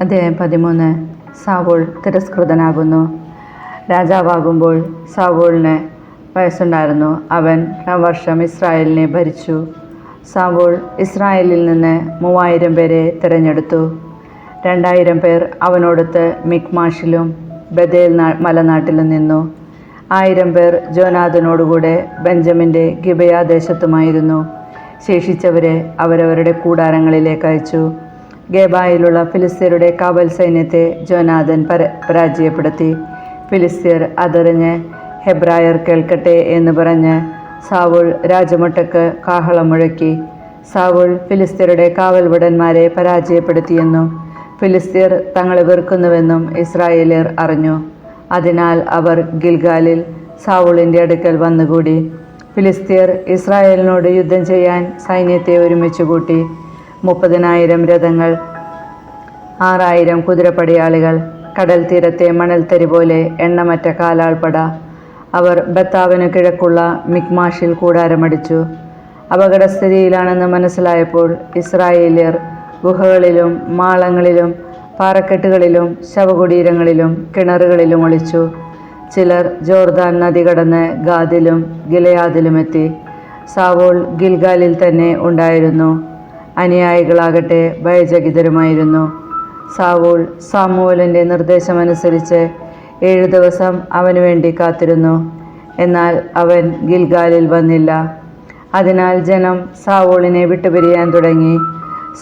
അധ്യായം 13. സാവൂൾ തിരസ്കൃതനാകുന്നു. രാജാവാകുമ്പോൾ സാവൂളിന് വയസ്സുണ്ടായിരുന്നു. അവൻ 2 വർഷം ഇസ്രായേലിനെ ഭരിച്ചു. സാവൂൾ ഇസ്രായേലിൽ നിന്ന് 3000 പേരെ തിരഞ്ഞെടുത്തു. 2000 പേർ അവനോടൊത്ത് മിക്മാഷിലും ബഥേൽ മലനാട്ടിലും നിന്നു. 1000 പേർ ജോനാഥനോടുകൂടെ ബെഞ്ചമിൻ്റെ ഗിബെയ ദേശത്തുമായിരുന്നു. ശേഷിച്ചവരെ അവരവരുടെ കൂടാരങ്ങളിലേക്ക് അയച്ചു. ഗേബായിലുള്ള ഫിലിസ്ത്യരുടെ കാവൽ സൈന്യത്തെ ജോനാഥൻ പരാജയപ്പെടുത്തി. ഫിലിസ്ത്യർ അതറിഞ്ഞ് ഹെബ്രായർ കേൾക്കട്ടെ എന്ന് പറഞ്ഞ് സാവൂൾ രാജമൊട്ടക്ക് കാഹളം മുഴക്കി. സാവൂൾ ഫിലിസ്ത്യരുടെ കാവൽഭടന്മാരെ പരാജയപ്പെടുത്തിയെന്നും ഫിലിസ്ത്യർ തങ്ങളെ വെറുക്കുന്നുവെന്നും ഇസ്രായേലിയർ അറിഞ്ഞു. അതിനാൽ അവർ ഗിൽഗാലിൽ സാവൂളിൻ്റെ അടുക്കൽ വന്നുകൂടി. ഫിലിസ്ത്യർ ഇസ്രായേലിനോട് യുദ്ധം ചെയ്യാൻ സൈന്യത്തെ ഒരുമിച്ച് കൂട്ടി. 30,000 രഥങ്ങൾ, 6,000 കുതിരപ്പടയാളികൾ, കടൽ തീരത്തെ മണൽത്തരി പോലെ എണ്ണമറ്റ കാലാൾപ്പട. അവർ ബത്താവിന് കിഴക്കുള്ള മിക്മാഷിൽ കൂടാരമടിച്ചു. അപകടസ്ഥിതിയിലാണെന്ന് മനസ്സിലായപ്പോൾ ഇസ്രായേലിയർ ഗുഹകളിലും മാളങ്ങളിലും പാറക്കെട്ടുകളിലും ശവകുടീരങ്ങളിലും കിണറുകളിലും ഒളിച്ചു. ചിലർ ജോർദാൻ നദി കടന്ന് ഗാദിലും ഗിലെയാദിലുമെത്തി. സാവൂൾ ഗിൽഗാലിൽ തന്നെ ഉണ്ടായിരുന്നു. അനുയായികളാകട്ടെ ഭയചകിതരുമായിരുന്നു. സാവൂൾ സാമുവേലിൻ്റെ നിർദ്ദേശമനുസരിച്ച് 7 ദിവസം അവനു വേണ്ടി കാത്തിരുന്നു. എന്നാൽ അവൻ ഗിൽഗാലിൽ വന്നില്ല. അതിനാൽ ജനം സാവൂളിനെ വിട്ടുപിരിയാൻ തുടങ്ങി.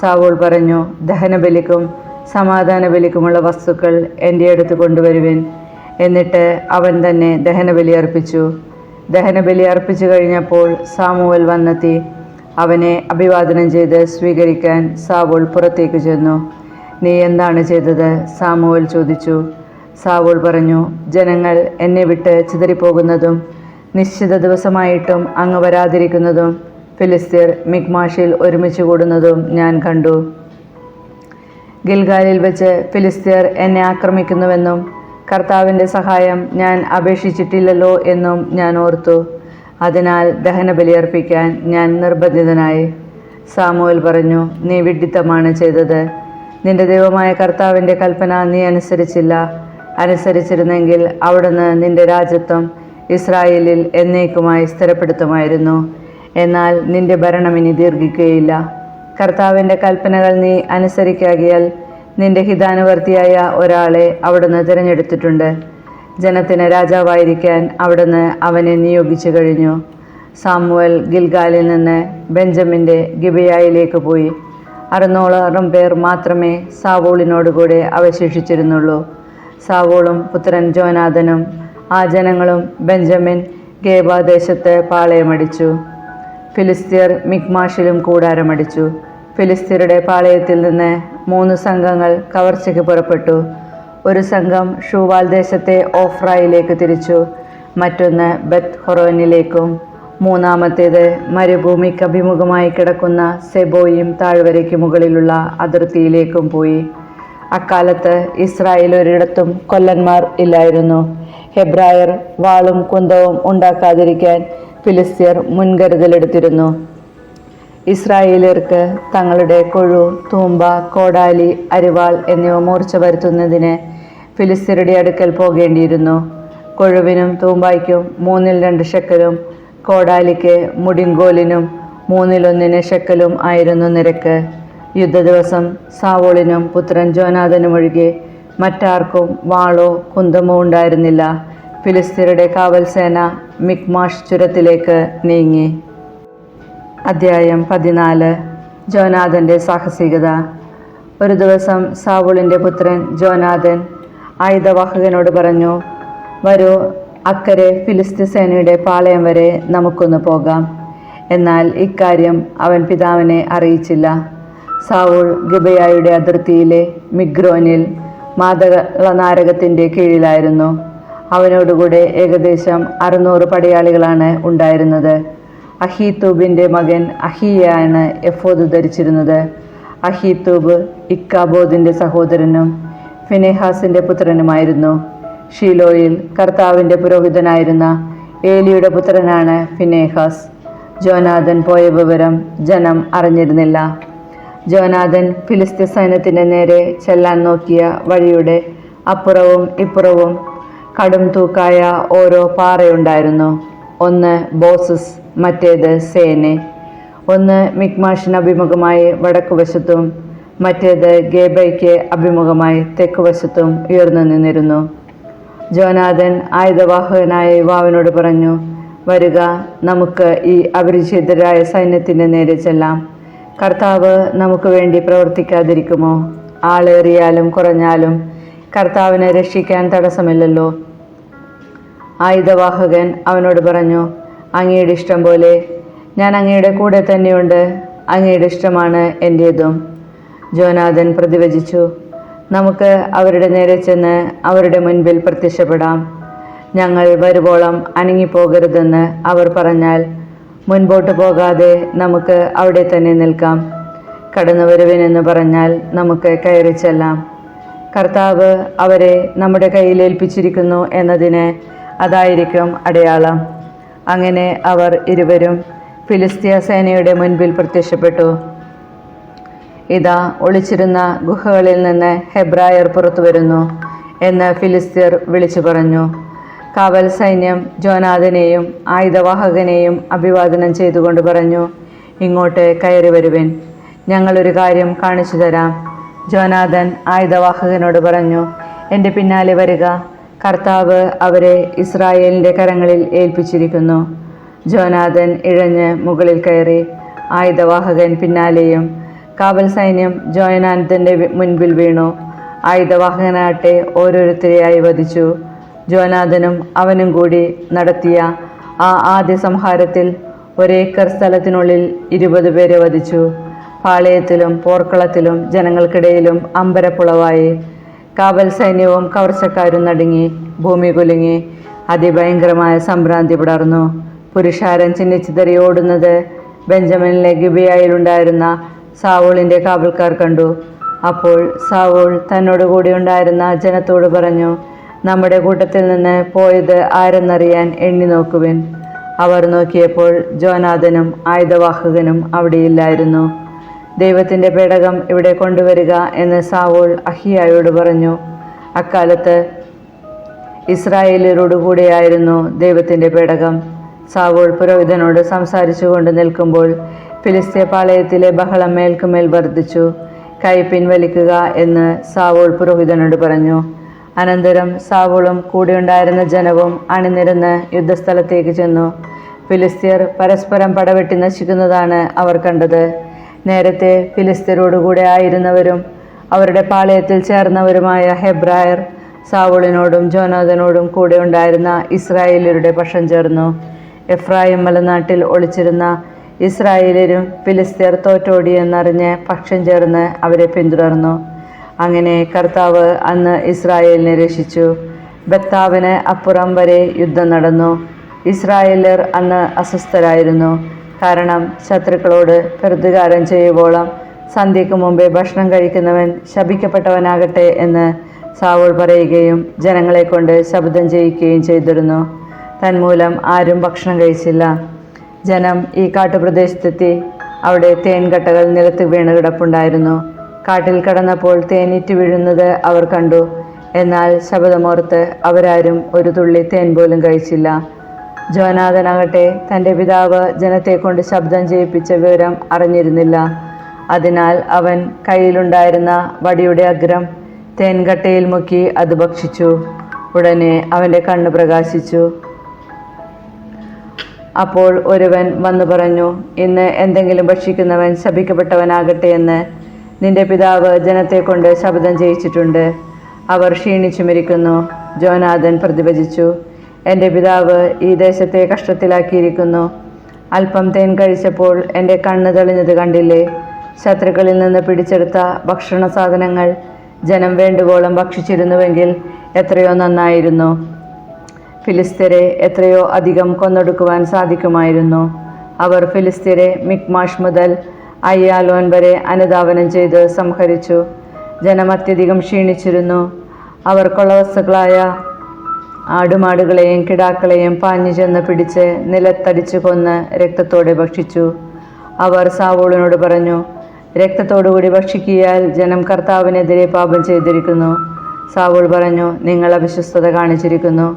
സാവൂൾ പറഞ്ഞു, ദഹനബലിക്കും സമാധാന ബലിക്കുമുള്ള വസ്തുക്കൾ എൻ്റെ അടുത്ത് കൊണ്ടുവരുവിൻ. എന്നിട്ട് അവൻ തന്നെ ദഹനബലി അർപ്പിച്ചു. ദഹനബലി അർപ്പിച്ചു കഴിഞ്ഞപ്പോൾ സാമുവേൽ വന്നെത്തി. അവനെ അഭിവാദനം ചെയ്ത് സ്വീകരിക്കാൻ സാവൂൾ പുറത്തേക്ക് ചെന്നു. നീ എന്താണ് ചെയ്തത്? സാമുവേൽ ചോദിച്ചു. സാവൂൾ പറഞ്ഞു, ജനങ്ങൾ എന്നെ വിട്ട് ചിതറിപ്പോകുന്നതും നിശ്ചിത ദിവസമായിട്ടും അങ്ങ് വരാതിരിക്കുന്നതും ഫിലിസ്ത്യർ മിക്മാഷിൽ ഒരുമിച്ച് കൂടുന്നതും ഞാൻ കണ്ടു. ഗിൽഗാലിൽ വെച്ച് ഫിലിസ്ത്യർ എന്നെ ആക്രമിക്കുന്നുവെന്നും കർത്താവിൻ്റെ സഹായം ഞാൻ അപേക്ഷിച്ചിട്ടില്ലല്ലോ എന്നും ഞാൻ ഓർത്തു. അതിനാൽ ദഹനബലി അർപ്പിക്കാൻ ഞാൻ നിർബന്ധിതനായി. സാമുവേൽ പറഞ്ഞു, നീ വിഡ്ഢിത്തമാണ് ചെയ്തത്. നിന്റെ ദൈവമായ കർത്താവിൻ്റെ കൽപ്പന നീ അനുസരിച്ചില്ല. അനുസരിച്ചിരുന്നെങ്കിൽ അവിടുന്ന് നിന്റെ രാജ്യത്വം ഇസ്രായേലിൽ എന്നേക്കുമായി സ്ഥിരപ്പെടുത്തുമായിരുന്നു. എന്നാൽ നിന്റെ ഭരണം ഇനി ദീർഘിക്കുകയില്ല. കർത്താവിൻ്റെ കൽപ്പനകൾ നീ അനുസരിക്കാകിയാൽ നിന്റെ ഹിതാനുവർത്തിയായ ഒരാളെ അവിടുന്ന് തിരഞ്ഞെടുത്തിട്ടുണ്ട്. ജനത്തിന് രാജാവായിരിക്കാൻ അവിടുന്ന് അവനെ നിയോഗിച്ചു കഴിഞ്ഞു. സാമുവേൽ ഗിൽഗാലിൽ നിന്ന് ബെഞ്ചമിൻ്റെ ഗിബെയയിലേക്ക് പോയി. 600 പേർ മാത്രമേ സാവൂളിനോടുകൂടെ അവശേഷിച്ചിരുന്നുള്ളൂ. സാവൂളും പുത്രൻ ജോനാഥനും ആ ജനങ്ങളും ബെഞ്ചമിൻ ഗേബ ദേശത്ത് പാളയമടിച്ചു. ഫിലിസ്ത്യർ മിക്മാഷിലും കൂടാരമടിച്ചു. ഫിലിസ്ത്യരുടെ പാളയത്തിൽ നിന്ന് 3 സംഘങ്ങൾ കവർച്ചയ്ക്ക് പുറപ്പെട്ടു. ഒരു സംഘം ഷൂവാൽ ദേശത്തെ ഓഫ്രയിലേക്ക് തിരിച്ചു, മറ്റൊന്ന് ബെത്ത് ഹൊറോനിലേക്കും, മൂന്നാമത്തേത് മരുഭൂമിക്ക് അഭിമുഖമായി കിടക്കുന്ന സെബോയിം താഴ്വരയ്ക്ക് മുകളിലുള്ള അതിർത്തിയിലേക്കും പോയി. അക്കാലത്ത് ഇസ്രായേൽ ഒരിടത്തും കൊല്ലന്മാർ ഇല്ലായിരുന്നു. ഹെബ്രായർ വാളും കുന്തവും ഉണ്ടാക്കാതിരിക്കാൻ ഫിലിസ്ത്യർ മുൻകരുതലെടുത്തിരുന്നു. ഇസ്രായേലിയർക്ക് തങ്ങളുടെ കൊഴു, തൂമ്പ, കോടാലി, അരിവാൾ എന്നിവ മൂർച്ച വരുത്തുന്നതിന് ഫിലിസ്ത്യരുടെ അടുക്കൽ പോകേണ്ടിയിരുന്നു. കൊഴുവിനും തൂമ്പായ്ക്കും 2 ഷെക്കലും കോടാലിക്ക് മുടിങ്കോലിനും 1 ഷെക്കലും ആയിരുന്നു നിരക്ക്. യുദ്ധദിവസം സാവൂളിനും പുത്രൻ ജോനാഥനും ഒഴികെ മറ്റാർക്കും വാളോ കുന്തമോ ഉണ്ടായിരുന്നില്ല. ഫിലിസ്ത്യരുടെ കാവൽ സേന മിക്മാഷ് ചുരത്തിലേക്ക് നീങ്ങി. അധ്യായം 14. ജോനാഥൻ്റെ സാഹസികത. ഒരു ദിവസം സാവൂളിൻ്റെ പുത്രൻ ജോനാഥൻ ആയുധവാഹകനോട് പറഞ്ഞു, വരൂ, അക്കരെ ഫിലിസ്ത്യ സേനയുടെ പാളയം വരെ നമുക്കൊന്ന് പോകാം. എന്നാൽ ഇക്കാര്യം അവൻ പിതാവിനെ അറിയിച്ചില്ല. സാവൂൾ ഗിബെയയുടെ അതിർത്തിയിലെ മിഗ്രോനിൽ മാതളനാരകത്തിൻ്റെ കീഴിലായിരുന്നു. അവനോടുകൂടെ ഏകദേശം 600 പടയാളികളാണ് ഉണ്ടായിരുന്നത്. അഹീത്തൂബിൻ്റെ മകൻ അഹീയാണ് എഫോദ് ധരിച്ചിരുന്നത്. അഹീത്തൂബ് ഇക്കാബോദിൻ്റെ സഹോദരനും ഫിനെഹാസിൻ്റെ പുത്രനുമായിരുന്നു. ഷീലോയിൽ കർത്താവിൻ്റെ പുരോഹിതനായിരുന്ന ഏലിയുടെ പുത്രനാണ് ഫിനെഹാസ്. ജോനാഥൻ പോയ വിവരം ജനം അറിഞ്ഞിരുന്നില്ല. ജോനാഥൻ ഫിലിസ്ത്യ സൈന്യത്തിൻ്റെ നേരെ ചെല്ലാൻ നോക്കിയ വഴിയുടെ അപ്പുറവും ഇപ്പുറവും കടും തൂക്കായ ഓരോ പാറയുണ്ടായിരുന്നു. ഒന്ന് ബോസസ്, മറ്റേത് സേനെ. ഒന്ന് മിക്മാഷിന് അഭിമുഖമായി വടക്കുവശത്തും മറ്റേത് ഗേബയ്ക്ക് അഭിമുഖമായി തെക്കുവശത്തും ഉയർന്നു നിന്നിരുന്നു. ജോനാഥൻ ആയുധവാഹകനായ യുവാവിനോട് പറഞ്ഞു, വരുക, നമുക്ക് ഈ അപരിചിതരായ സൈന്യത്തിൻ്റെ നേരെ ചെല്ലാം. കർത്താവ് നമുക്ക് വേണ്ടി പ്രവർത്തിക്കാതിരിക്കുമോ? ആളേറിയാലും കുറഞ്ഞാലും കർത്താവിനെ രക്ഷിക്കാൻ തടസ്സമില്ലല്ലോ. ആയുധവാഹകൻ അവനോട് പറഞ്ഞു, അങ്ങയുടെ ഇഷ്ടം പോലെ. ഞാൻ അങ്ങയുടെ കൂടെ തന്നെയുണ്ട്. അങ്ങയുടെ ഇഷ്ടമാണ് എൻ്റേതും. ജോനാഥൻ പ്രതിവചിച്ചു, നമുക്ക് അവരുടെ നേരെ ചെന്ന് അവരുടെ മുൻപിൽ പ്രത്യക്ഷപ്പെടാം. ഞങ്ങൾ വരുവോളം അനങ്ങിപ്പോകരുതെന്ന് അവർ പറഞ്ഞാൽ മുൻപോട്ട് പോകാതെ നമുക്ക് അവിടെ തന്നെ നിൽക്കാം. കടന്നു വരുവിനെന്ന് പറഞ്ഞാൽ നമുക്ക് കയറി ചെല്ലാം. കർത്താവ് അവരെ നമ്മുടെ കയ്യിൽ ഏൽപ്പിച്ചിരിക്കുന്നു എന്നതിന് അതായിരിക്കും അടയാളം. അങ്ങനെ അവർ ഇരുവരും ഫിലിസ്തീയ സേനയുടെ മുൻപിൽ പ്രത്യക്ഷപ്പെട്ടു. ഇതാ, ഒളിച്ചിരുന്ന ഗുഹകളിൽ നിന്ന് ഹെബ്രായർ പുറത്തു വരുന്നു എന്ന് ഫിലിസ്തീയർ വിളിച്ചു പറഞ്ഞു. കാവൽ സൈന്യം ജോനാഥനെയും ആയുധവാഹകനെയും അഭിവാദനം ചെയ്തുകൊണ്ട് പറഞ്ഞു, ഇങ്ങോട്ട് കയറി വരുവിൻ, ഞങ്ങളൊരു കാര്യം കാണിച്ചു തരാം. ജോനാഥൻ ആയുധവാഹകനോട് പറഞ്ഞു, എൻ്റെ പിന്നാലെ വരിക, കർത്താവ് അവരെ ഇസ്രായേലിൻ്റെ കരങ്ങളിൽ ഏൽപ്പിച്ചിരിക്കുന്നു. ജോനാഥൻ ഇഴഞ്ഞ് മുകളിൽ കയറി, ആയുധവാഹകൻ പിന്നാലെയും. കാവൽ സൈന്യം ജോനാഥൻ്റെ മുൻപിൽ വീണു. ആയുധവാഹകനാട്ടെ ഓരോരുത്തരെയായി വധിച്ചു. ജോനാഥനും അവനും കൂടി നടത്തിയ ആ ആദ്യ സംഹാരത്തിൽ ഒരേക്കർ സ്ഥലത്തിനുള്ളിൽ 20 പേരെ വധിച്ചു. പാളയത്തിലും പോർക്കളത്തിലും ജനങ്ങൾക്കിടയിലും അമ്പരപ്പുളവായി. കാവൽ സൈന്യവും കവർച്ചക്കാരും നടുങ്ങി, ഭൂമി കുലുങ്ങി, അതിഭയങ്കരമായ സംഭ്രാന്തി പടർന്നു. പുരുഷാരം ചിന്നിച്ചിതറി ഓടുന്നത് ബെഞ്ചമിനിലെ ഗിബിയായിലുണ്ടായിരുന്ന സാവൂളിൻ്റെ കാവൽക്കാർ കണ്ടു. അപ്പോൾ സാവൂൾ തന്നോട് കൂടി ഉണ്ടായിരുന്ന ജനത്തോട് പറഞ്ഞു, നമ്മുടെ കൂട്ടത്തിൽ നിന്ന് പോയത് ആരെന്നറിയാൻ എണ്ണി നോക്കുവിൻ. അവർ നോക്കിയപ്പോൾ ജോനാഥനും ആയുധവാഹകനും അവിടെയില്ലായിരുന്നു. ദൈവത്തിൻ്റെ പേടകം ഇവിടെ കൊണ്ടുവരിക എന്ന് സാവൂൾ അഹിയായോട് പറഞ്ഞു. അക്കാലത്ത് ഇസ്രായേലരോടുകൂടിയായിരുന്നു ദൈവത്തിൻ്റെ പേടകം. സാവൂൾ പുരോഹിതനോട് സംസാരിച്ചു കൊണ്ട് നിൽക്കുമ്പോൾ ഫിലിസ്ത്യ പാളയത്തിലെ ബഹളം മേൽക്കുമേൽ വർദ്ധിച്ചു. കൈ പിൻവലിക്കുക എന്ന് സാവൂൾ പുരോഹിതനോട് പറഞ്ഞു. അനന്തരം സാവൂളും കൂടെയുണ്ടായിരുന്ന ജനവും അണിനിരന്ന് യുദ്ധസ്ഥലത്തേക്ക് ചെന്നു. ഫിലിസ്ത്യർ പരസ്പരം പടവെട്ടി നശിക്കുന്നതാണ് അവർ കണ്ടത്. നേരത്തെ ഫിലിസ്ത്യരോടുകൂടെ ആയിരുന്നവരും അവരുടെ പാളയത്തിൽ ചേർന്നവരുമായ ഹെബ്രായർ സാവൂളിനോടും ജോനാഥനോടും കൂടെ ഉണ്ടായിരുന്ന ഇസ്രായേലരുടെ പക്ഷം ചേർന്നു. എഫ്രായിം മലനാട്ടിൽ ഒളിച്ചിരുന്ന ഇസ്രായേലരും ഫിലിസ്ത്യർ തോറ്റോടിയെന്നറിഞ്ഞ് പക്ഷം ചേർന്ന് അവരെ പിന്തുടർന്നു. അങ്ങനെ കർത്താവ് അന്ന് ഇസ്രായേലിനെ രക്ഷിച്ചു. ബെത്താവിന് അപ്പുറം വരെ യുദ്ധം നടന്നു. ഇസ്രായേലർ അന്ന് അസ്വസ്ഥരായിരുന്നു. കാരണം ശത്രുക്കളോട് പ്രതികാരം ചെയ്യുവോളം സന്ധ്യയ്ക്ക് മുമ്പേ ഭക്ഷണം കഴിക്കുന്നവൻ ശപിക്കപ്പെട്ടവനാകട്ടെ എന്ന് സാവൂൾ പറയുകയും ജനങ്ങളെ കൊണ്ട് ശബ്ദം ചെയ്യിക്കുകയും ചെയ്തിരുന്നു. തന്മൂലം ആരും ഭക്ഷണം കഴിച്ചില്ല. ജനം ഈ കാട്ടുപ്രദേശത്തെത്തി. അവിടെ തേൻകട്ടകൾ നിലത്ത് വീണ് കിടപ്പുണ്ടായിരുന്നു. കാട്ടിൽ കടന്നപ്പോൾ തേനിറ്റ് വീഴുന്നത് അവർ കണ്ടു. എന്നാൽ ശബ്ദമോർത്ത് അവരാരും ഒരു തുള്ളി തേൻ പോലും കഴിച്ചില്ല. ജോനാഥനാകട്ടെ തൻ്റെ പിതാവ് ജനത്തെ കൊണ്ട് ശബ്ദം ചെയ്യിപ്പിച്ച വിവരം അറിഞ്ഞിരുന്നില്ല. അതിനാൽ അവൻ കയ്യിലുണ്ടായിരുന്ന വടിയുടെ അഗ്രം തേൻകട്ടയിൽ മുക്കി അത് ഭക്ഷിച്ചു. ഉടനെ അവൻ്റെ കണ്ണ് പ്രകാശിച്ചു. അപ്പോൾ ഒരുവൻ വന്നു പറഞ്ഞു, ഇന്ന് എന്തെങ്കിലും ഭക്ഷിക്കുന്നവൻ ശപിക്കപ്പെട്ടവനാകട്ടെ എന്ന് നിന്റെ പിതാവ് ജനത്തെ കൊണ്ട് ശബ്ദം ചെയ്യിച്ചിട്ടുണ്ട്. അവർ ക്ഷീണിച്ചു മരിക്കുന്നു. ജോനാഥൻ പ്രതിവചിച്ചു, എൻ്റെ പിതാവ് ഈ ദേശത്തെ കഷ്ടത്തിലാക്കിയിരിക്കുന്നു. അല്പം തേൻ കഴിച്ചപ്പോൾ എൻ്റെ കണ്ണ് തെളിഞ്ഞത് കണ്ടില്ലേ? ശത്രുക്കളിൽ നിന്ന് പിടിച്ചെടുത്ത ഭക്ഷണ സാധനങ്ങൾ ജനം വേണ്ടുവോളം ഭക്ഷിച്ചിരുന്നുവെങ്കിൽ എത്രയോ നന്നായിരുന്നു. ഫിലിസ്ത്യരെ എത്രയോ അധികം കൊന്നൊടുക്കുവാൻ സാധിക്കുമായിരുന്നു. അവർ ഫിലിസ്ത്യരെ മിക്മാഷ് മുതൽ അയ്യാലോൻ വരെ അനുധാവനം ചെയ്ത് സംഹരിച്ചു. ജനം അത്യധികം ക്ഷീണിച്ചിരുന്നു. അവർ കൊള്ളവസ്തുക്കളായ ആടുമാടുകളെയും കിടാക്കളെയും പാഞ്ഞു ചെന്ന് പിടിച്ച് നിലത്തടിച്ചു കൊന്ന് രക്തത്തോടെ ഭക്ഷിച്ചു. അവർ സാവൂളിനോട് പറഞ്ഞു, രക്തത്തോടുകൂടി ഭക്ഷിക്കിയാൽ ജനം കർത്താവിനെതിരെ പാപം ചെയ്തിരിക്കുന്നു. സാവൂൾ പറഞ്ഞു, നിങ്ങൾ അവിശ്വസ്തത കാണിച്ചിരിക്കുന്നു.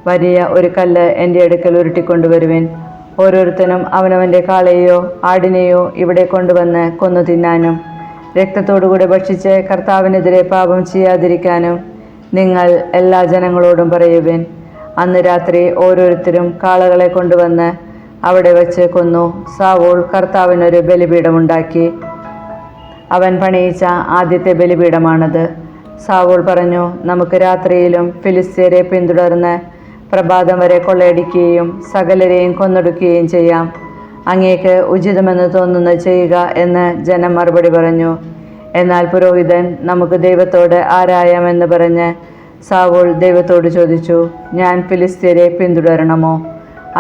വലിയ ഒരു കല്ല് എൻ്റെ അടുക്കൽ ഉരുട്ടിക്കൊണ്ടുവരുവിൻ. ഓരോരുത്തനും അവനവൻ്റെ കാളയെയോ ആടിനെയോ ഇവിടെ കൊണ്ടുവന്ന് കൊന്നു തിന്നാനും രക്തത്തോടുകൂടി ഭക്ഷിച്ച് കർത്താവിനെതിരെ പാപം ചെയ്യാതിരിക്കാനും നിങ്ങൾ എല്ലാ ജനങ്ങളോടും പറയുവിൻ. അന്ന് രാത്രി ഓരോരുത്തരും കാളകളെ കൊണ്ടുവന്ന് അവിടെ വച്ച് കൊന്നു. സാവൂൾ കർത്താവിനൊരു ബലിപീഠമുണ്ടാക്കി. അവൻ പണിയിച്ച ആദ്യത്തെ ബലിപീഠമാണത്. സാവൂൾ പറഞ്ഞു, നമുക്ക് രാത്രിയിലും ഫിലിസ്ത്യരെ പിന്തുടർന്ന് പ്രഭാതം വരെ കൊള്ളയടിക്കുകയും സകലരെയും കൊന്നൊടുക്കുകയും ചെയ്യാം. അങ്ങേക്ക് ഉചിതമെന്ന് തോന്നുന്നത് ചെയ്യുക എന്ന് ജനം മറുപടി പറഞ്ഞു. എന്നാൽ പുരോഹിതൻ, നമുക്ക് ദൈവത്തോട് ആരായാമെന്ന് പറഞ്ഞ് സാവൂൾ ദൈവത്തോട് ചോദിച്ചു, ഞാൻ ഫിലിസ്ത്യരെ പിന്തുടരണമോ?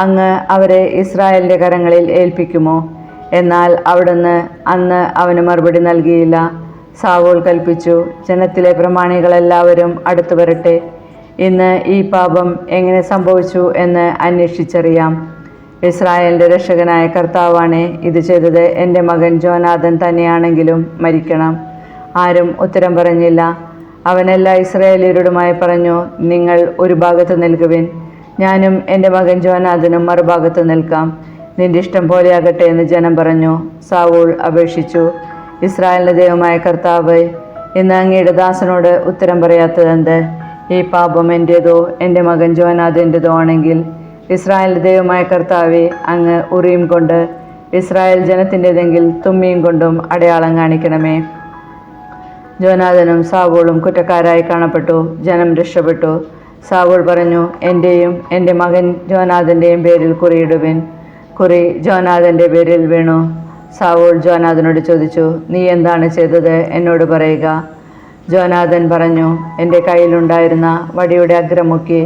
അങ്ങ് അവരെ ഇസ്രായേലിൻ്റെ കരങ്ങളിൽ ഏൽപ്പിക്കുമോ? എന്നാൽ അവിടുന്ന് അന്ന് അവന് മറുപടി നൽകിയില്ല. സാവൂൾ കൽപ്പിച്ചു, ജനത്തിലെ പ്രമാണികളെല്ലാവരും അടുത്തു വരട്ടെ. ഇന്ന് ഈ പാപം എങ്ങനെ സംഭവിച്ചു എന്ന് അന്വേഷിച്ചറിയാം. ഇസ്രായേലിൻ്റെ രക്ഷകനായ കർത്താവാണ് ഇത് ചെയ്തത്. എൻ്റെ മകൻ ജോനാഥൻ തന്നെയാണെങ്കിലും മരിക്കണം. ആരും ഉത്തരം പറഞ്ഞില്ല. അവൻ എല്ലാ ഇസ്രായേലിയരോടുമായി പറഞ്ഞു, നിങ്ങൾ ഒരു ഭാഗത്ത് നിൽക്കുവിൻ, ഞാനും എൻ്റെ മകൻ ജോനാഥനും മറുഭാഗത്ത് നിൽക്കാം. നിന്റെ ഇഷ്ടം പോലെയാകട്ടെ എന്ന് ജനം പറഞ്ഞു. സാവൂൾ അപേക്ഷിച്ചു, ഇസ്രായേലിൻ്റെ ദൈവമായ കർത്താവ്, ഇന്ന് അങ്ങയുടെ ദാസനോട് ഉത്തരം പറയാത്തതെന്ത്? ഈ പാപം എൻ്റേതോ എൻ്റെ മകൻ ജോനാഥൻ്റെതോ ആണെങ്കിൽ ഇസ്രായേലിൻ്റെ ദൈവമായ കർത്താവെ, അങ്ങ് ഉറിയും കൊണ്ട് ഇസ്രായേൽ ജനത്തിൻ്റെതെങ്കിൽ തുമ്മിയും കൊണ്ടും അടയാളം കാണിക്കണമേ. ജോനാഥനും സാവൂളും കുറ്റക്കാരായി കാണപ്പെട്ടു. ജനം രക്ഷപ്പെട്ടു. സാവൂൾ പറഞ്ഞു, എൻ്റെയും എൻ്റെ മകൻ ജോനാഥൻ്റെയും പേരിൽ കുറിയിടുവിൻ. കുറി ജോനാഥൻ്റെ പേരിൽ വീണു. സാവൂൾ ജോനാഥനോട് ചോദിച്ചു, നീ എന്താണ് ചെയ്തത്? എന്നോട് പറയുക. ജോനാഥൻ പറഞ്ഞു, എൻ്റെ കയ്യിലുണ്ടായിരുന്ന വടിയുടെ അഗ്രമുക്കി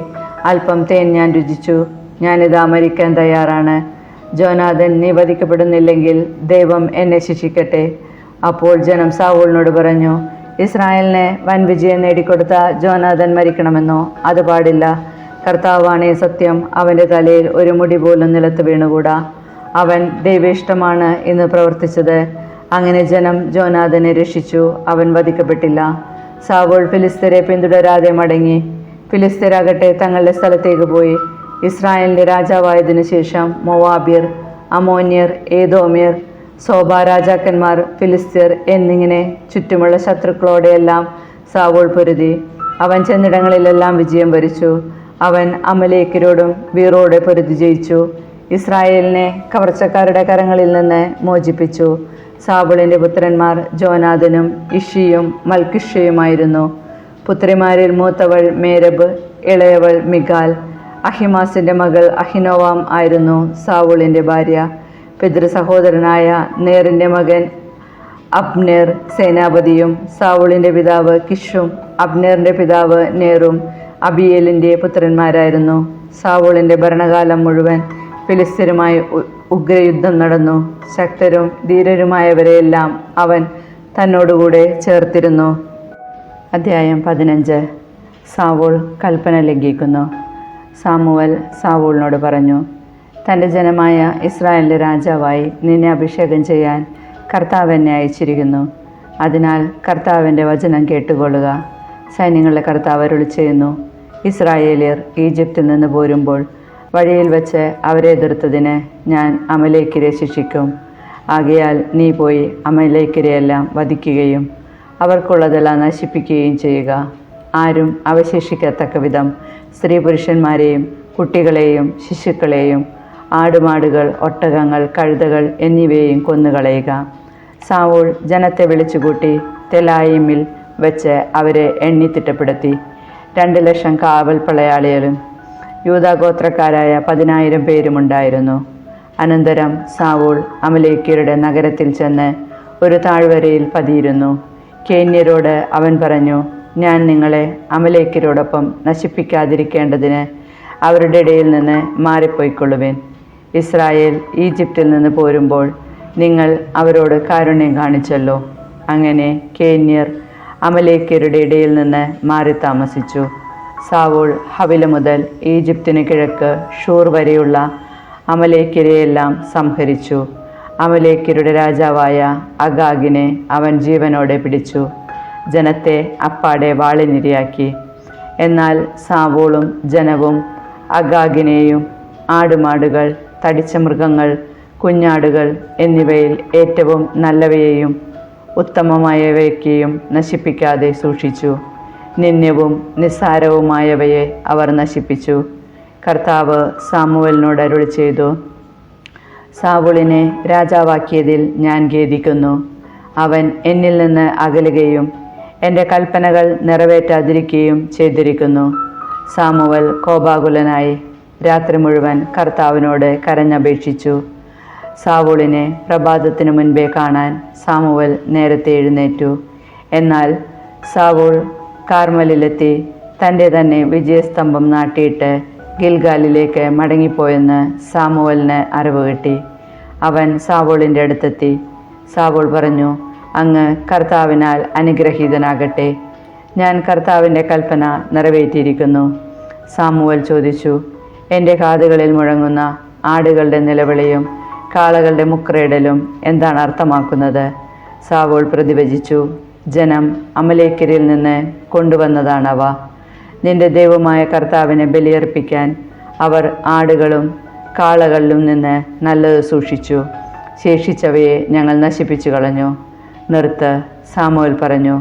അല്പം തേൻ ഞാൻ രുചിച്ചു. ഞാനിതാ മരിക്കാൻ തയ്യാറാണ്. ജോനാഥൻ, നീ വധിക്കപ്പെടുന്നില്ലെങ്കിൽ ദൈവം എന്നെ ശിക്ഷിക്കട്ടെ. അപ്പോൾ ജനം സാവൂളിനോട് പറഞ്ഞു, ഇസ്രായേലിനെ വൻ വിജയം നേടിക്കൊടുത്ത ജോനാഥൻ മരിക്കണമെന്നോ? അത് പാടില്ല. കർത്താവാണേ സത്യം, അവൻ്റെ തലയിൽ ഒരു മുടി പോലും നിലത്ത് വീണുകൂടാ. അവൻ ദൈവേഷ്ടമാണ് ഇന്ന് പ്രവർത്തിച്ചത്. അങ്ങനെ ജനം ജോനാഥനെ രക്ഷിച്ചു. അവൻ വധിക്കപ്പെട്ടില്ല. സാവൂൾ ഫിലിസ്ത്യരെ പിന്തുടരാതെ മടങ്ങി. ഫിലിസ്ത്യരാകട്ടെ തങ്ങളുടെ സ്ഥലത്തേക്ക് പോയി. ഇസ്രായേലിൻ്റെ രാജാവായതിനു ശേഷം മൊവാബ്യർ, അമോന്യർ, ഏദോമ്യർ, സോബ രാജാക്കന്മാർ, ഫിലിസ്ത്യർ എന്നിങ്ങനെ ചുറ്റുമുള്ള ശത്രുക്കളോടെയെല്ലാം സാവൂൾ പൊരുതി. അവൻ ചെന്നിടങ്ങളിലെല്ലാം വിജയം വരിച്ചു. അവൻ അമലേക്കരോടും വീറോടെ പൊരുതി ജയിച്ചു. ഇസ്രായേലിനെ കവർച്ചക്കാരുടെ കരങ്ങളിൽ നിന്ന് മോചിപ്പിച്ചു. സാവൂളിൻ്റെ പുത്രന്മാർ ജോനാഥനും ഇഷിയും മൽക്കിഷയുമായിരുന്നു. പുത്രിമാരിൽ മൂത്തവൾ മേരബ്, ഇളയവൾ മികാൽ. അഹിമാസിൻ്റെ മകൾ അഹിനോവാം ആയിരുന്നു സാവൂളിൻ്റെ ഭാര്യ. പിതൃ സഹോദരനായ നേറിൻ്റെ മകൻ അബ്നേർ സേനാപതിയും സാവൂളിൻ്റെ പിതാവ് കിഷും അബ്നേറിൻ്റെ പിതാവ് നേറും അബിയേലിൻ്റെ പുത്രന്മാരായിരുന്നു. സാവൂളിൻ്റെ ഭരണകാലം മുഴുവൻ ഫിലിസ്ത്യരുമായി ഉഗ്രയുദ്ധം നടന്നു. ശക്തരും ധീരരുമായവരെയെല്ലാം അവൻ തന്നോടുകൂടെ ചേർത്തിരുന്നു. അധ്യായം 15. സാവൂൾ കൽപ്പന ലംഘിക്കുന്നു. സാമുവൽ സാവൂളിനോട് പറഞ്ഞു, തൻ്റെ ജനമായ ഇസ്രായേലിൻ്റെ രാജാവായി നിന്നെ അഭിഷേകം ചെയ്യാൻ കർത്താവ് എന്നെ അയച്ചിരിക്കുന്നു. അതിനാൽ കർത്താവിൻ്റെ വചനം കേട്ടുകൊള്ളുക. സൈന്യങ്ങളുടെ കർത്താവ് അരുളി ചെയ്യുന്നു, ഇസ്രായേലിയർ ഈജിപ്തിൽ നിന്ന് പോരുമ്പോൾ വഴിയിൽ വച്ച് അവരെ എതിർത്തതിന് ഞാൻ അമലേക്കരെ ശിക്ഷിക്കും. ആകയാൽ നീ പോയി അമലേക്കരെയെല്ലാം വധിക്കുകയും അവർക്കുള്ളതെല്ലാം നശിപ്പിക്കുകയും ചെയ്യുക. ആരും അവശേഷിക്കത്തക്ക വിധം സ്ത്രീ പുരുഷന്മാരെയും കുട്ടികളെയും ശിശുക്കളെയും ആടുമാടുകൾ, ഒട്ടകങ്ങൾ, കഴുതകൾ എന്നിവയെയും കൊന്നുകളയുക. സാവൂൾ ജനത്തെ വിളിച്ചുകൂട്ടി തെലായിമിൽ വെച്ച് അവരെ എണ്ണിത്തിട്ടപ്പെടുത്തി. 2,00,000 കാവൽ പടയാളികളും യൂദാഗോത്രക്കാരായ 10,000 പേരുമുണ്ടായിരുന്നു. അനന്തരം സാവൂൾ അമലേക്യരുടെ നഗരത്തിൽ ചെന്ന് ഒരു താഴ്വരയിൽ പതിയിരുന്നു. കേന്യരോട് അവൻ പറഞ്ഞു, ഞാൻ നിങ്ങളെ അമലേക്യരോടൊപ്പം നശിപ്പിക്കാതിരിക്കേണ്ടതിന് അവരുടെ ഇടയിൽ നിന്ന് മാറിപ്പോയിക്കൊള്ളുവിൻ. ഇസ്രായേൽ ഈജിപ്തിൽ നിന്ന് പോരുമ്പോൾ നിങ്ങൾ അവരോട് കാരുണ്യം കാണിച്ചല്ലോ. അങ്ങനെ കേന്യർ അമലേക്യരുടെ ഇടയിൽ നിന്ന് മാറി താമസിച്ചു. സാവൂൾ ഹവില മുതൽ ഈജിപ്തിന് കിഴക്ക് ഷൂർ വരെയുള്ള അമലേക്യരെയെല്ലാം സംഹരിച്ചു. അമലേക്യരുടെ രാജാവായ അഗാഗിനെ അവൻ ജീവനോടെ പിടിച്ചു. ജനത്തെ അപ്പാടെ വാളിനിരയാക്കി. എന്നാൽ സാവൂളും ജനവും അഗാഗിനെയും ആടുമാടുകൾ, തടിച്ച മൃഗങ്ങൾ, കുഞ്ഞാടുകൾ എന്നിവയിൽ ഏറ്റവും നല്ലവയെയും ഉത്തമമായവയൊക്കെയും നശിപ്പിക്കാതെ സൂക്ഷിച്ചു. നിന്ദ്യവും നിസ്സാരവുമായവയെ അവർ നശിപ്പിച്ചു. കർത്താവ് സാമുവേലിനോട് അരുളി ചെയ്തു, സാവൂളിനെ രാജാവാക്കിയതിൽ ഞാൻ ഖേദിക്കുന്നു. അവൻ എന്നിൽ നിന്ന് അകലുകയും എൻ്റെ കൽപ്പനകൾ നിറവേറ്റാതിരിക്കുകയും ചെയ്തിരിക്കുന്നു. സാമുവേൽ കോപാകുലനായി രാത്രി മുഴുവൻ കർത്താവിനോട് കരഞ്ഞപേക്ഷിച്ചു. സാവൂളിനെ പ്രഭാതത്തിനു മുൻപേ കാണാൻ സാമുവേൽ നേരത്തെ എഴുന്നേറ്റു. എന്നാൽ സാവൂൾ കാർമലിലെത്തി തൻ്റെ തന്നെ വിജയസ്തംഭം നാട്ടിയിട്ട് ഗിൽഗാലിലേക്ക് മടങ്ങിപ്പോയെന്ന് സാമുവേലിന് അറിവ് കിട്ടി. അവൻ സാവൂളിൻ്റെ അടുത്തെത്തി. സാവൂൾ പറഞ്ഞു, അങ്ങ് കർത്താവിനാൽ അനുഗ്രഹീതനാകട്ടെ. ഞാൻ കർത്താവിൻ്റെ കൽപ്പന നിറവേറ്റിയിരിക്കുന്നു. സാമുവേൽ ചോദിച്ചു, എൻ്റെ കാതുകളിൽ മുഴങ്ങുന്ന ആടുകളുടെ നിലവിളിയും കാളകളുടെ മുക്രയിടലും എന്താണ് അർത്ഥമാക്കുന്നത്? സാവൂൾ പ്രതിവചിച്ചു, ജനം അമലേക്യരിൽ നിന്ന് കൊണ്ടുവന്നതാണവ. നിന്റെ ദൈവമായ കർത്താവിനെ ബലിയർപ്പിക്കാൻ അവർ ആടുകളും കാളകളിലും നിന്ന് നല്ലത് സൂക്ഷിച്ചു. ശേഷിച്ചവയെ ഞങ്ങൾ നശിപ്പിച്ചു കളഞ്ഞു. നിർത്ത്, സാമുവേൽ പറഞ്ഞു.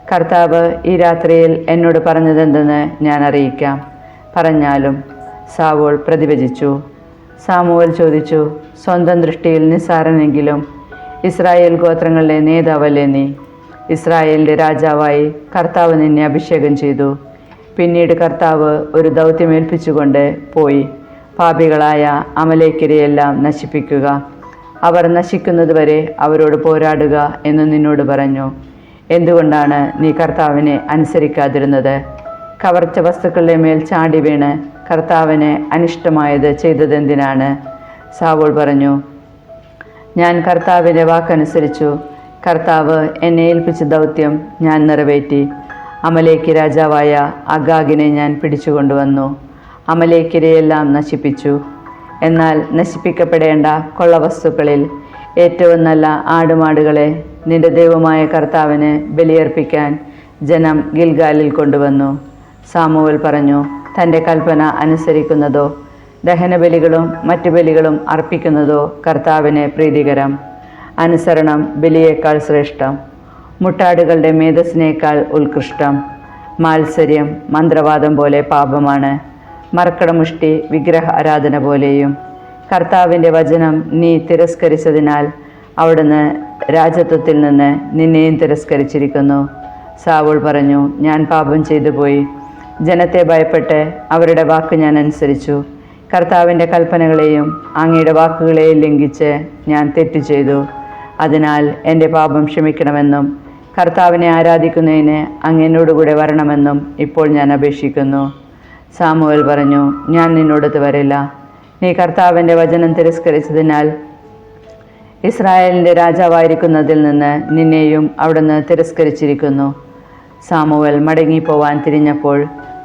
കർത്താവ് ഈ രാത്രിയിൽ എന്നോട് പറഞ്ഞതെന്തെന്ന് ഞാൻ അറിയിക്കാം. പറഞ്ഞാലും. സാവൂൾ പ്രതിവചിച്ചു. സാമുവേൽ ചോദിച്ചു, സ്വന്തം ദൃഷ്ടിയിൽ നിസ്സാരനെങ്കിലും ഇസ്രായേൽ ഗോത്രങ്ങളുടെ നേതാവല്ലേ നീ? ഇസ്രായേലിൻ്റെ രാജാവായി കർത്താവ് നിന്നെ അഭിഷേകം ചെയ്തു. പിന്നീട് കർത്താവ് ഒരു ദൗത്യമേൽപ്പിച്ചുകൊണ്ട് പോയി പാപികളായ അമലേക്യരെയെല്ലാം നശിപ്പിക്കുക. അവർ നശിക്കുന്നതുവരെ അവരോട് പോരാടുക എന്ന് നിന്നോട് പറഞ്ഞു. എന്തുകൊണ്ടാണ് നീ കർത്താവിനെ അനുസരിക്കാതിരുന്നത്? കവർച്ച വസ്തുക്കളുടെ മേൽ ചാടി വീണ് കർത്താവിന് അനിഷ്ടമായത് ചെയ്തതെന്തിനാണ്? സാവൂൾ പറഞ്ഞു, ഞാൻ കർത്താവിൻ്റെ വാക്കനുസരിച്ചു. കർത്താവ് എന്നെ ഏൽപ്പിച്ച ദൗത്യം ഞാൻ നിറവേറ്റി. അമലേക്യ രാജാവായ അഗാഗിനെ ഞാൻ പിടിച്ചുകൊണ്ടുവന്നു. അമലേക്യരെയെല്ലാം നശിപ്പിച്ചു. എന്നാൽ നശിപ്പിക്കപ്പെടേണ്ട കൊള്ളവസ്തുക്കളിൽ ഏറ്റവും നല്ല ആടുമാടുകളെ നിന്റെ ദൈവമായ കർത്താവിന് ബലിയർപ്പിക്കാൻ ജനം ഗിൽഗാലിൽ കൊണ്ടുവന്നു. സാമുവേൽ പറഞ്ഞു, തൻ്റെ കൽപ്പന അനുസരിക്കുന്നതോ ദഹനബലികളും മറ്റു ബലികളും അർപ്പിക്കുന്നതോ കർത്താവിന് പ്രീതികരം. അനുസരണം ബലിയേക്കാൾ ശ്രേഷ്ഠം, മുട്ടാടുകളുടെ മേധസ്സിനേക്കാൾ ഉത്കൃഷ്ടം. മാത്സര്യം മന്ത്രവാദം പോലെ പാപമാണ്, മർക്കടമുഷ്ടി വിഗ്രഹ ആരാധന പോലെയും. കർത്താവിൻ്റെ വചനം നീ തിരസ്കരിച്ചതിനാൽ അവിടുന്ന് രാജത്വത്തിൽ നിന്ന് നിന്നെയും തിരസ്കരിച്ചിരിക്കുന്നു. സാവൂൾ പറഞ്ഞു, ഞാൻ പാപം ചെയ്തു പോയി. ജനത്തെ ഭയപ്പെട്ട് അവരുടെ വാക്ക് ഞാൻ അനുസരിച്ചു. കർത്താവിൻ്റെ കൽപ്പനകളെയും അങ്ങയുടെ വാക്കുകളെയും ലംഘിച്ച് ഞാൻ തെറ്റു ചെയ്തു. അതിനാൽ എൻ്റെ പാപം ക്ഷമിക്കണമെന്നും കർത്താവിനെ ആരാധിക്കുന്നതിന് അങ്ങ് എന്നോടുകൂടെ വരണമെന്നും ഇപ്പോൾ ഞാൻ അപേക്ഷിക്കുന്നു. സാമുവേൽ പറഞ്ഞു, ഞാൻ നിന്നോടത്ത് വരില്ല. നീ കർത്താവിൻ്റെ വചനം തിരസ്കരിച്ചതിനാൽ ഇസ്രായേലിൻ്റെ രാജാവായിരിക്കുന്നതിൽ നിന്ന് നിന്നെയും അവിടുന്ന് തിരസ്കരിച്ചിരിക്കുന്നു. സാമുവേൽ മടങ്ങിപ്പോവാൻ തിരിഞ്ഞപ്പോൾ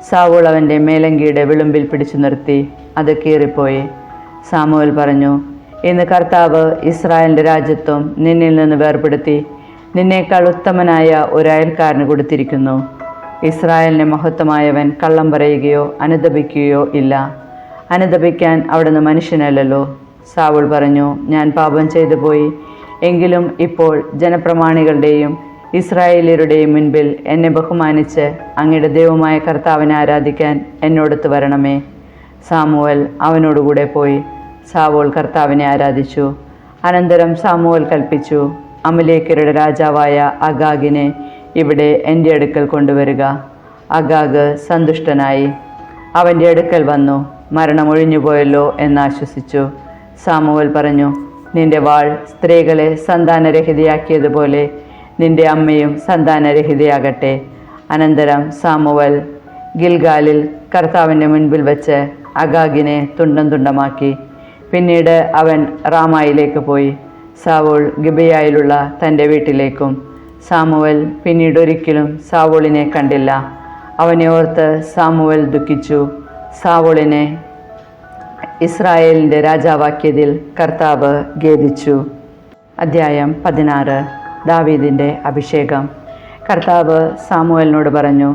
സാവൂൾ അവൻ്റെ മേലങ്കിയുടെ വിളുമ്പിൽ പിടിച്ചു നിർത്തി. അത് കീറിപ്പോയി. സാമുവേൽ പറഞ്ഞു, ഇന്ന് കർത്താവ് ഇസ്രായേലിൻ്റെ രാജ്യത്വം നിന്നിൽ നിന്ന് വേർപെടുത്തി നിന്നേക്കാൾ ഉത്തമനായ ഒരു അയൽക്കാരന് കൊടുത്തിരിക്കുന്നു. ഇസ്രായേലിൻ്റെ മഹത്വമായവൻ കള്ളം പറയുകയോ അനുദപിക്കുകയോ ഇല്ല. അനുദപിക്കാൻ അവിടുന്ന് മനുഷ്യനല്ലല്ലോ. സാവൂൾ പറഞ്ഞു, ഞാൻ പാപം ചെയ്തു പോയി. എങ്കിലും ഇപ്പോൾ ജനപ്രമാണികളുടെയും ഇസ്രായേലിയരുടെയും മുൻപിൽ എന്നെ ബഹുമാനിച്ച് അങ്ങയുടെ ദൈവമായ കർത്താവിനെ ആരാധിക്കാൻ എന്നോടത്ത് വരണമേ. സാമുവേൽ അവനോടുകൂടെ പോയി. സാവൂൾ കർത്താവിനെ ആരാധിച്ചു. അനന്തരം സാമുവേൽ കൽപ്പിച്ചു, അമലേക്യരുടെ രാജാവായ അഗാഗിനെ ഇവിടെ എൻ്റെ അടുക്കൽ കൊണ്ടുവരിക. അഗാഗ് സന്തുഷ്ടനായി അവൻ്റെ അടുക്കൽ വന്നു. മരണം ഒഴിഞ്ഞുപോയല്ലോ എന്നാശ്വസിച്ചു. സാമുവേൽ പറഞ്ഞു, നിന്റെ വാൾ സ്ത്രീകളെ സന്താനരഹിതയാക്കിയതുപോലെ നിന്റെ അമ്മയും സന്താനരഹിതയാകട്ടെ. അനന്തരം സാമുവേൽ ഗിൽഗാലിൽ കർത്താവിൻ്റെ മുൻപിൽ വെച്ച് അഗാഗിനെ തുണ്ടം തുണ്ടമാക്കി. പിന്നീട് അവൻ റാമായിലേക്ക് പോയി, സാവൂൾ ഗിബയായിലുള്ള തൻ്റെ വീട്ടിലേക്കും. സാമുവേൽ പിന്നീട് ഒരിക്കലും സാവൂളിനെ കണ്ടില്ല. അവനെ ഓർത്ത് സാമുവേൽ ദുഃഖിച്ചു. സാവൂളിനെ ഇസ്രായേലിൻ്റെ രാജാവാക്കിയതിൽ കർത്താവ് ഖേദിച്ചു. അധ്യായം 16. ദാവീദിൻ്റെ അഭിഷേകം. കർത്താവ് സാമുവേലിനോട് പറഞ്ഞു,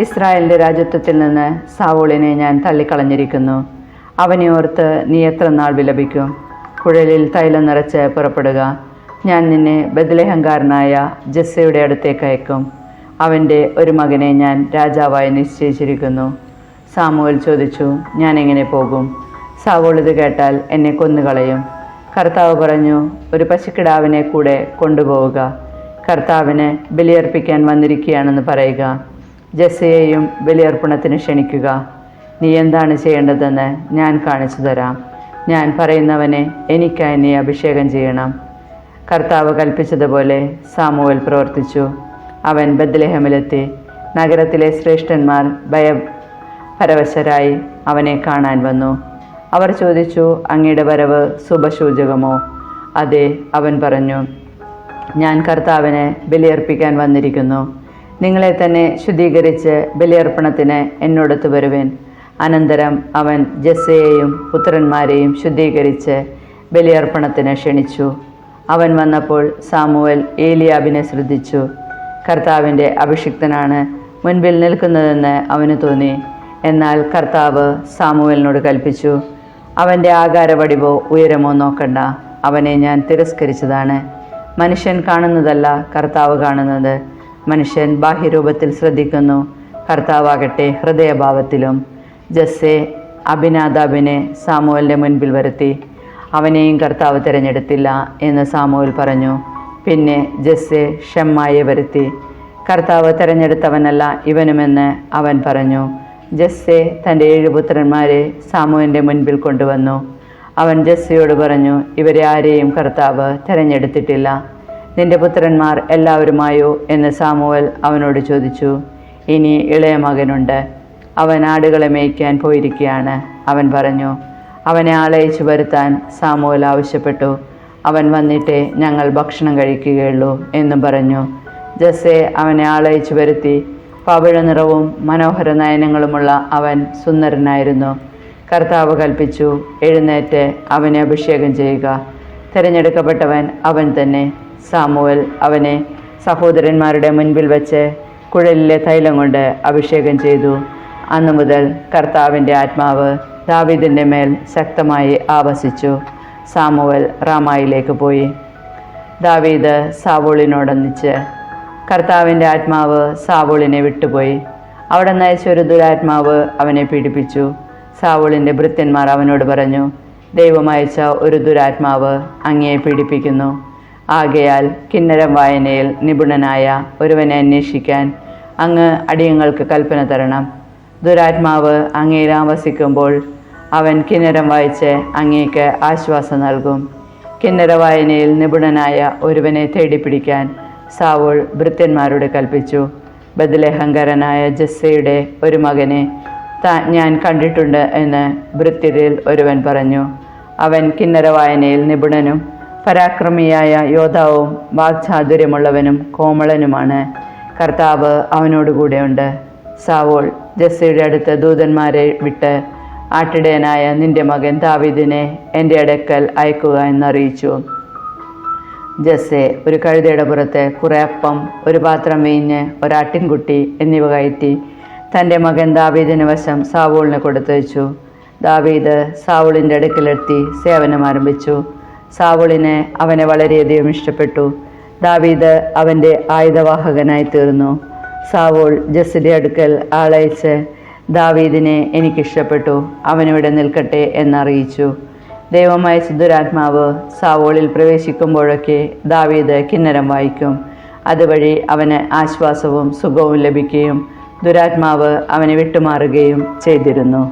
ഇസ്രായേലിൻ്റെ രാജത്വത്തിൽ നിന്ന് സാവൂളിനെ ഞാൻ തള്ളിക്കളഞ്ഞിരിക്കുന്നു. അവനെ ഓർത്ത് നീ എത്ര നാൾ വിലപിക്കും? കുഴലിൽ തൈലം നിറച്ച് പുറപ്പെടുക. ഞാൻ നിന്നെ ബത്ലഹേംകാരനായ ജസ്സയുടെ അടുത്തേക്ക് അയക്കും. അവൻ്റെ ഒരു മകനെ ഞാൻ രാജാവായി നിശ്ചയിച്ചിരിക്കുന്നു. സാമുവേൽ ചോദിച്ചു, ഞാൻ എങ്ങനെ പോകും? സാവൂൾ ഇത് കേട്ടാൽ എന്നെ കൊന്നുകളയും. കർത്താവ് പറഞ്ഞു, ഒരു പശുക്കിടാവിനെ കൂടെ കൊണ്ടുപോവുക. കർത്താവിന് ബലിയർപ്പിക്കാൻ വന്നിരിക്കുകയാണെന്ന് പറയുക. ജസ്സയെയും ബലിയർപ്പണത്തിന് ക്ഷണിക്കുക. നീ എന്താണ് ചെയ്യേണ്ടതെന്ന് ഞാൻ കാണിച്ചു തരാം. ഞാൻ പറയുന്നവനെ എനിക്കായി നീ അഭിഷേകം ചെയ്യണം. കർത്താവ് കൽപ്പിച്ചതുപോലെ സാമുവേൽ പ്രവർത്തിച്ചു. അവൻ ബത്ലഹേമിലെത്തി. നഗരത്തിലെ ശ്രേഷ്ഠന്മാർ ഭയപരവശരായി അവനെ കാണാൻ വന്നു. അവർ ചോദിച്ചു, അങ്ങയുടെ വരവ് ശുഭസൂചകമോ? അതെ, അവൻ പറഞ്ഞു, ഞാൻ കർത്താവിന് ബലിയർപ്പിക്കാൻ വന്നിരിക്കുന്നു. നിങ്ങളെ തന്നെ ശുദ്ധീകരിച്ച് ബലിയർപ്പണത്തിന് എന്നോടൊത്ത് വരുവിൻ. അനന്തരം അവൻ ജസ്സയെയും പുത്രന്മാരെയും ശുദ്ധീകരിച്ച് ബലിയർപ്പണത്തിന് ക്ഷണിച്ചു. അവൻ വന്നപ്പോൾ സാമുവേൽ ഏലിയാബിനെ ശ്രദ്ധിച്ചു. കർത്താവിൻ്റെ അഭിഷിക്തനാണ് മുൻപിൽ നിൽക്കുന്നതെന്ന് അവന് തോന്നി. എന്നാൽ കർത്താവ് സാമുവേലിനോട് കൽപ്പിച്ചു, അവൻ്റെ ആകാരവടിവോ ഉയരമോ നോക്കണ്ട. അവനെ ഞാൻ തിരസ്കരിച്ചതാണ്. മനുഷ്യൻ കാണുന്നതല്ല കർത്താവ് കാണുന്നത്. മനുഷ്യൻ ബാഹ്യരൂപത്തിൽ ശ്രദ്ധിക്കുന്നു, കർത്താവാകട്ടെ ഹൃദയഭാവത്തിലും. ജസ്സെ അബിനാദാബിനെ സാമുവേലിൻ്റെ മുൻപിൽ വരുത്തി. അവനെയും കർത്താവ് തിരഞ്ഞെടുത്തില്ല എന്ന് സാമുവേൽ പറഞ്ഞു. പിന്നെ ജസ്സെ ഷമ്മായെ വരുത്തി. കർത്താവ് തിരഞ്ഞെടുത്തവനല്ല ഇവനുമെന്ന് അവൻ പറഞ്ഞു. ജസ്സെ തൻ്റെ 7 പുത്രന്മാരെ സാമുവേലിൻ്റെ മുൻപിൽ കൊണ്ടുവന്നു. അവൻ ജസ്സയോട് പറഞ്ഞു, ഇവരെ ആരെയും കർത്താവ് തിരഞ്ഞെടുത്തിട്ടില്ല. നിന്റെ പുത്രന്മാർ എല്ലാവരുമായോ എന്ന് സാമുവേൽ അവനോട് ചോദിച്ചു. ഇനി ഇളയ മകനുണ്ട്, അവൻ ആടുകളെ മേയ്ക്കാൻ പോയിരിക്കുകയാണ്. അവൻ പറഞ്ഞു. അവനെ ആളയച്ചു വരുത്താൻ സാമുവേൽ ആവശ്യപ്പെട്ടു. അവൻ വന്നിട്ടേ ഞങ്ങൾ ഭക്ഷണം കഴിക്കുകയുള്ളൂ എന്നും പറഞ്ഞു. ജസ്സെ അവനെ ആളയച്ചു വരുത്തി. പവിഴ നിറവും മനോഹര നയനങ്ങളുമുള്ള അവൻ സുന്ദരനായിരുന്നു. കർത്താവ് കൽപ്പിച്ചു, എഴുന്നേറ്റ് അവനെ അഭിഷേകം ചെയ്യുക. തിരഞ്ഞെടുക്കപ്പെട്ടവൻ അവൻ തന്നെ. സാമുവേൽ അവനെ സഹോദരന്മാരുടെ മുൻപിൽ വെച്ച് കുഴലിലെ തൈലം കൊണ്ട് അഭിഷേകം ചെയ്തു. അന്നു മുതൽ കർത്താവിൻ്റെ ആത്മാവ് ദാവീദിൻ്റെ മേൽ ശക്തമായി ആവസിച്ചു. സാമുവേൽ റാമായിലേക്ക് പോയി. ദാവീദ് സാവൂളിനോടൊന്നിച്ച്. കർത്താവിൻ്റെ ആത്മാവ് സാവൂളിനെ വിട്ടുപോയി. അവിടെ നയിച്ച ഒരു ദുരാത്മാവ് അവനെ പീഡിപ്പിച്ചു. സാവൂളിൻ്റെ ഭൃത്യന്മാർ അവനോട് പറഞ്ഞു, ദൈവം അയച്ച ഒരു ദുരാത്മാവ് അങ്ങയെ പീഡിപ്പിക്കുന്നു. ആകയാൽ കിന്നരം വായനയിൽ നിപുണനായ ഒരുവനെ അന്വേഷിക്കാൻ അങ്ങ് അടിയങ്ങൾക്ക് കൽപ്പന തരണം. ദുരാത്മാവ് അങ്ങയിൽ ആവസിക്കുമ്പോൾ അവൻ കിന്നരം വായിച്ച് അങ്ങേക്ക് ആശ്വാസം നൽകും. കിന്നര വായനയിൽ നിപുണനായ ഒരുവനെ തേടിപ്പിടിക്കാൻ സാവൂൾ ഭൃത്യന്മാരോട് കൽപ്പിച്ചു. ബത്ലഹേംകാരനായ ജസ്സയുടെ ഒരു മകനെ ഞാൻ കണ്ടിട്ടുണ്ട് എന്ന് ഭൃത്യരിൽ ഒരുവൻ പറഞ്ഞു. അവൻ കിന്നര വായനയിൽ നിപുണനും പരാക്രമിയായ യോദ്ധാവും വാക്ചാതുര്യമുള്ളവനും കോമളനുമാണ്. കർത്താവ് അവനോടുകൂടെയുണ്ട്. സാവൂൾ ജസ്സയുടെ അടുത്ത് ദൂതന്മാരെ വിട്ട്, ആട്ടിടയനായ നിന്റെ മകൻ ദാവീദിനെ എൻ്റെ അടുക്കൽ അയക്കുക എന്നറിയിച്ചു. ജസ്സെ ഒരു കഴുതയുടെ പുറത്ത് കുറെ അപ്പം, ഒരു പാത്രം വീഞ്ഞ്, ഒരാട്ടിൻകുട്ടി എന്നിവ കയറ്റി തൻ്റെ മകൻ ദാവീദിന് വശം സാവൂളിന് കൊടുത്തയച്ചു. ദാവീദ് സാവൂളിൻ്റെ അടുക്കലെത്തി സേവനം ആരംഭിച്ചു. സാവൂളിന് അവനെ വളരെയധികം ഇഷ്ടപ്പെട്ടു. ദാവീദ് അവൻ്റെ ആയുധവാഹകനായി തീർന്നു. സാവൂൾ ജസ്സിൻ്റെ അടുക്കൽ ആളയച്ച്, ദാവീദിനെ എനിക്കിഷ്ടപ്പെട്ടു, അവനിവിടെ നിൽക്കട്ടെ എന്നറിയിച്ചു. ദൈവമായ ദുരാത്മാവ് സാവൂളിൽ പ്രവേശിക്കുമ്പോഴൊക്കെ ദാവീദ് കിന്നരം വായിക്കും. അതുവഴി അവന് ആശ്വാസവും സുഖവും ലഭിക്കുകയും ദുരാത്മാവ് അവനെ വിട്ടുമാറുകയും ചെയ്തിരുന്നു.